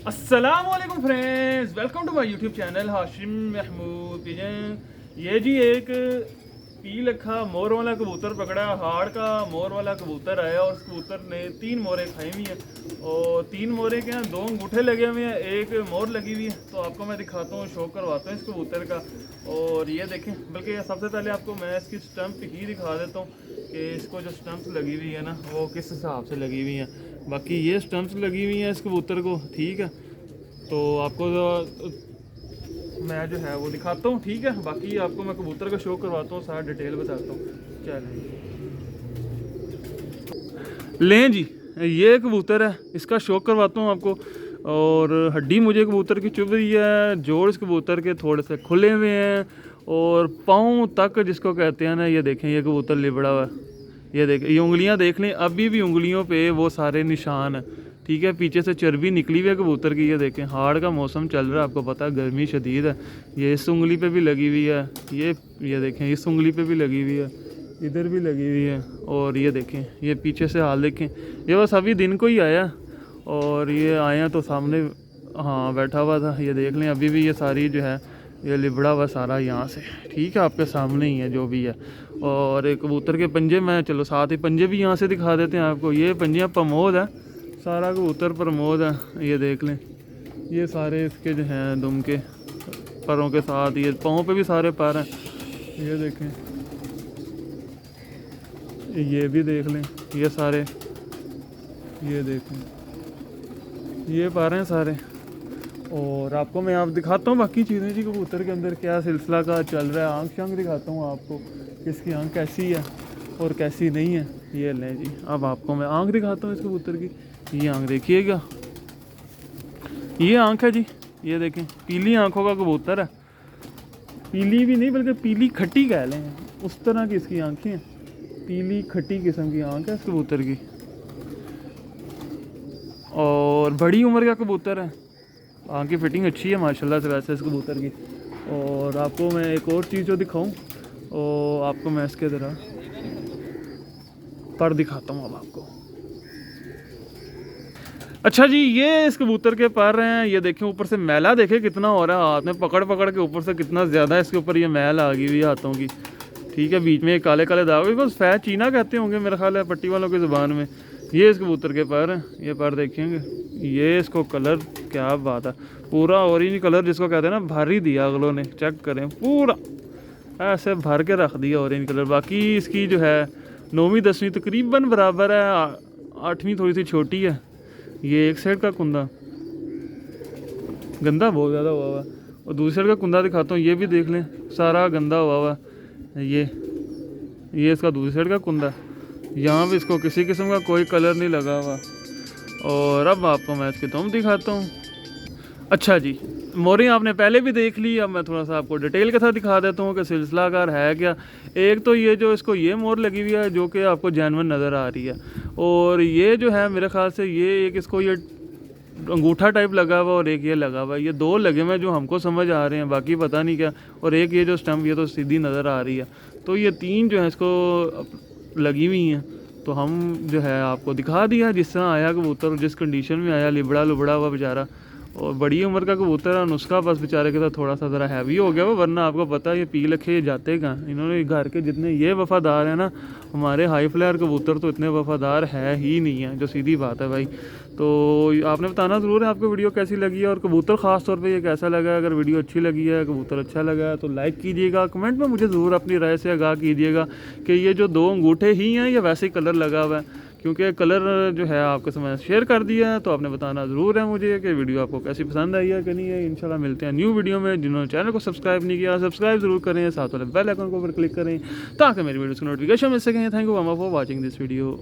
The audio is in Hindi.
अस्सलामुअलैकुम friends, welcome to my YouTube channel Hashim Mahmood. ये जी एक पी लखा मोर वाला कबूतर पकड़ा, हाड़ का मोर वाला कबूतर आया और उस कबूतर ने 3 मोरें खाई हुई हैं और 3 मोरे के यहाँ 2 अंगूठे लगे हुए हैं, एक मोर लगी हुई है। तो आपको मैं दिखाता हूँ, शो करवाता हूँ इस कबूतर का। और ये देखें, बल्कि सबसे पहले आपको मैं इसकी स्टंप ही दिखा देता हूँ कि इसको जो स्टंप्स लगी हुई है ना वो किस हिसाब से लगी हुई हैं। बाकी ये स्टंप्स लगी हुई हैं इस कबूतर को, ठीक है। तो आपको मैं जो है वो दिखाता हूँ, ठीक है। बाकी आपको मैं कबूतर का शो करवाता हूँ, सारा डिटेल बताता हूँ। चलें लें जी, ये कबूतर है, इसका शो करवाता हूँ आपको। और हड्डी मुझे कबूतर की चुभ रही है, जोड़ इस कबूतर के थोड़े से खुले हुए हैं और पाँव तक जिसको कहते हैं ना, ये देखें ये कबूतर लिबड़ा हुआ है। ये देखें, ये उंगलियां देख लें, अभी भी उंगलियों पे वो सारे निशान हैं, ठीक है। पीछे से चर्बी निकली हुई है कबूतर की। ये देखें, हाड़ का मौसम चल रहा है, आपको पता है गर्मी शदीद है। ये इस उंगली पे भी लगी हुई है, ये देखें इस उंगली पे भी लगी हुई है, इधर भी लगी हुई है। और ये देखें, ये पीछे से हाल देखें, ये बस अभी दिन को ही आया और ये आया तो सामने हाँ बैठा हुआ था। ये देख लें, अभी भी ये सारी जो है ये लिबड़ा हुआ सारा यहाँ से, ठीक है, आपके सामने ही है जो भी है। और एक कबूतर के पंजे में, चलो साथ ही पंजे भी यहाँ से दिखा देते हैं आपको। ये पंजे प्रमोद है, सारा कबूतर प्रमोद है। ये देख लें, ये सारे इसके जो हैं दुम के परों के साथ, ये पाँव पे भी सारे पर हैं। ये देखें, ये भी देख लें, ये सारे, ये देखें ये पर हैं सारे। और आपको मैं आप दिखाता हूँ बाकी चीज़ें जी, कबूतर के अंदर क्या सिलसिला का चल रहा है। आँख शांख दिखाता हूँ आपको, किसकी आँख कैसी है और कैसी नहीं है। ये लें जी, अब आपको मैं आँख दिखाता हूँ इस कबूतर की। ये आँख देखिएगा, ये आँख है जी, ये देखें पीली आँखों का कबूतर है। पीली भी नहीं बल्कि पीली खट्टी कह लें, उस तरह की इसकी आँखें हैं, पीली खट्टी किस्म की आँख है इस कबूतर की। और बड़ी उम्र का कबूतर है, आँख की फिटिंग अच्छी है माशाल्लाह से वैसे इस कबूतर की। और आपको मैं एक और चीज़ जो दिखाऊं, और आपको मैं इसके तरह पर दिखाता हूँ अब आपको। अच्छा जी, ये इस कबूतर के पर हैं, ये देखें ऊपर से मैला देखें कितना हो रहा है, हाथ में पकड़ पकड़ के ऊपर से कितना ज़्यादा इसके ऊपर ये मैल आ गई हुई है हाथों की, ठीक है। बीच में काले काले दाग, बस फै चीना कहते होंगे मेरा ख्याल है पट्टी वालों की ज़ुबान में। ये इस कबूतर के पर हैं, ये पर देखेंगे, ये इसको कलर क्या बात है, पूरा ऑरेंज कलर जिसको कहते हैं ना, भारी दिया अगलों ने, चेक करें पूरा ऐसे भर के रख दिया ऑरेंज कलर। बाकी इसकी जो है 9वीं 10वीं तकरीबन बराबर है, 8वीं थोड़ी सी छोटी है। ये एक साइड का कुंदा गंदा बहुत ज़्यादा हुआ हुआ है, और दूसरी साइड का कुंदा दिखाता हूँ, ये भी देख लें सारा गंदा हुआ हुआ है। ये इसका दूसरी साइड का कुंदा, यहाँ भी इसको किसी किस्म का कोई कलर नहीं लगा हुआ। और अब आपको मैं इसकी तुम दिखाता हूँ। अच्छा जी, मोरें आपने पहले भी देख ली, अब मैं थोड़ा सा आपको डिटेल के साथ दिखा देता हूँ कि सिलसिलाकार है क्या। एक तो ये जो इसको ये मोर लगी हुई है जो कि आपको जेन्युइन नज़र आ रही है, और ये जो है मेरे ख्याल से ये एक इसको ये अंगूठा टाइप लगा हुआ और एक ये लगा हुआ है, ये 2 लगे हुए जो हमको समझ आ रहे हैं, बाकी पता नहीं क्या। और एक ये जो स्टम्प ये तो सीधी नज़र आ रही है, तो ये 3 जो है इसको लगी हुई हैं। तो हम जो है आपको दिखा दिया जिस तरह आया कबूतर, जिस कंडीशन में आया, लिबड़ा लुबड़ा हुआ बेचारा। और बड़ी उम्र का कबूतर है, नुस्खा बस बेचारे के साथ थोड़ा सा ज़रा हैवी हो गया वो, वरना आपको पता है ये पी लखे ये जाते कहाँ। इन्होंने घर के जितने ये वफ़ादार हैं ना, हमारे हाई फ्लायर कबूतर तो इतने वफ़ादार है ही नहीं है, जो सीधी बात है भाई। तो आपने बताना ज़रूर है आपको वीडियो कैसी लगी है और कबूतर ख़ास तौर पे ये कैसा लगा है। अगर वीडियो अच्छी लगी है, कबूतर अच्छा लगा है तो लाइक कीजिएगा, कमेंट में मुझे ज़रूर अपनी राय से आगाह कीजिएगा कि ये जो 2 अंगूठे ही हैं या वैसे ही कलर लगा हुआ है, क्योंकि कलर जो है आपके समय शेयर कर दिया है। तो आपने बताना ज़रूर है मुझे कि वीडियो आपको कैसी पसंद आई है कि नहीं है। इंशाल्लाह मिलते हैं न्यू वीडियो में। जिन्होंने चैनल को सब्सक्राइब नहीं किया, सब्सक्राइब ज़रूर करें, साथ वाले बेल आइकन को ऊपर क्लिक करें ताकि मेरी वीडियो की नोटिफिकेशन मिल सकें। Thank you for watching this video.